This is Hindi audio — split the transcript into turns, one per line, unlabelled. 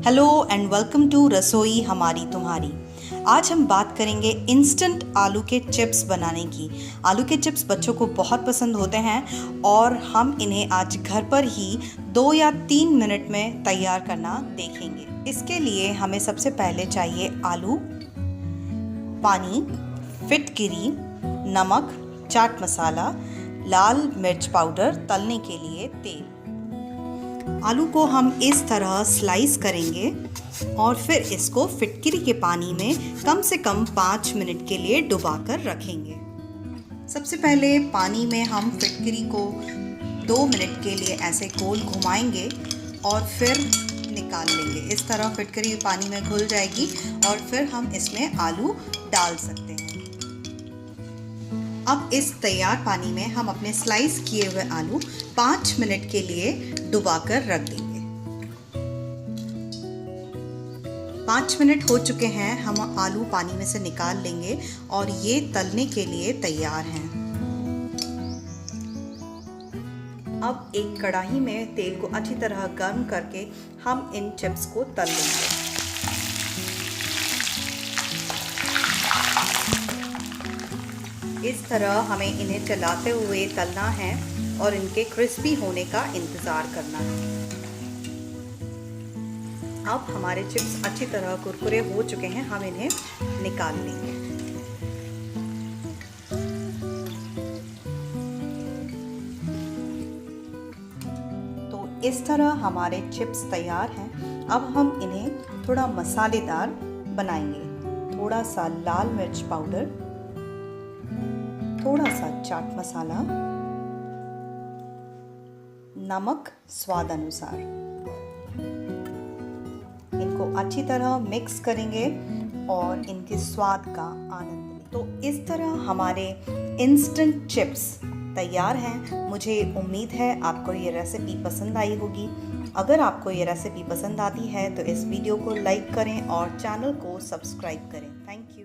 हेलो एंड वेलकम टू रसोई हमारी तुम्हारी। आज हम बात करेंगे इंस्टेंट आलू के चिप्स बनाने की। आलू के चिप्स बच्चों को बहुत पसंद होते हैं और हम इन्हें आज घर पर ही 2 या 3 मिनट में तैयार करना देखेंगे। इसके लिए हमें सबसे पहले चाहिए आलू, पानी, फिटकिरी, नमक, चाट मसाला, लाल मिर्च पाउडर, तलने के लिए तेल। आलू को हम इस तरह स्लाइस करेंगे और फिर इसको फिटकिरी के पानी में कम से कम 5 मिनट के लिए डुबाकर रखेंगे। सबसे पहले पानी में हम फिटकिरी को 2 मिनट के लिए ऐसे गोल घुमाएंगे और फिर निकाल लेंगे। इस तरह फिटकिरी पानी में घुल जाएगी और फिर हम इसमें आलू डाल सकते हैं। अब इस तैयार पानी में हम अपने स्लाइस किए हुए आलू 5 मिनट के लिए डुबाकर रख देंगे। 5 मिनट हो चुके हैं, हम आलू पानी में से निकाल लेंगे और ये तलने के लिए तैयार हैं। अब एक कढ़ाई में तेल को अच्छी तरह गर्म करके हम इन चिप्स को तल लेंगे। इस तरह हमें इन्हें चलाते हुए तलना है और इनके क्रिस्पी होने का इंतज़ार करना है। अब हमारे चिप्स अच्छी तरह कुरकुरे हो चुके हैं, हम इन्हें निकाल लेंगे। तो इस तरह हमारे चिप्स तैयार हैं। अब हम इन्हें थोड़ा मसालेदार बनाएंगे। थोड़ा सा लाल मिर्च पाउडर, थोड़ा सा चाट मसाला, नमक स्वाद अनुसार। इनको अच्छी तरह मिक्स करेंगे और इनके स्वाद का आनंद लें। तो इस तरह हमारे इंस्टेंट चिप्स तैयार हैं। मुझे उम्मीद है आपको ये रेसिपी पसंद आई होगी। अगर आपको ये रेसिपी पसंद आती है तो इस वीडियो को लाइक करें और चैनल को सब्सक्राइब करें। Thank you.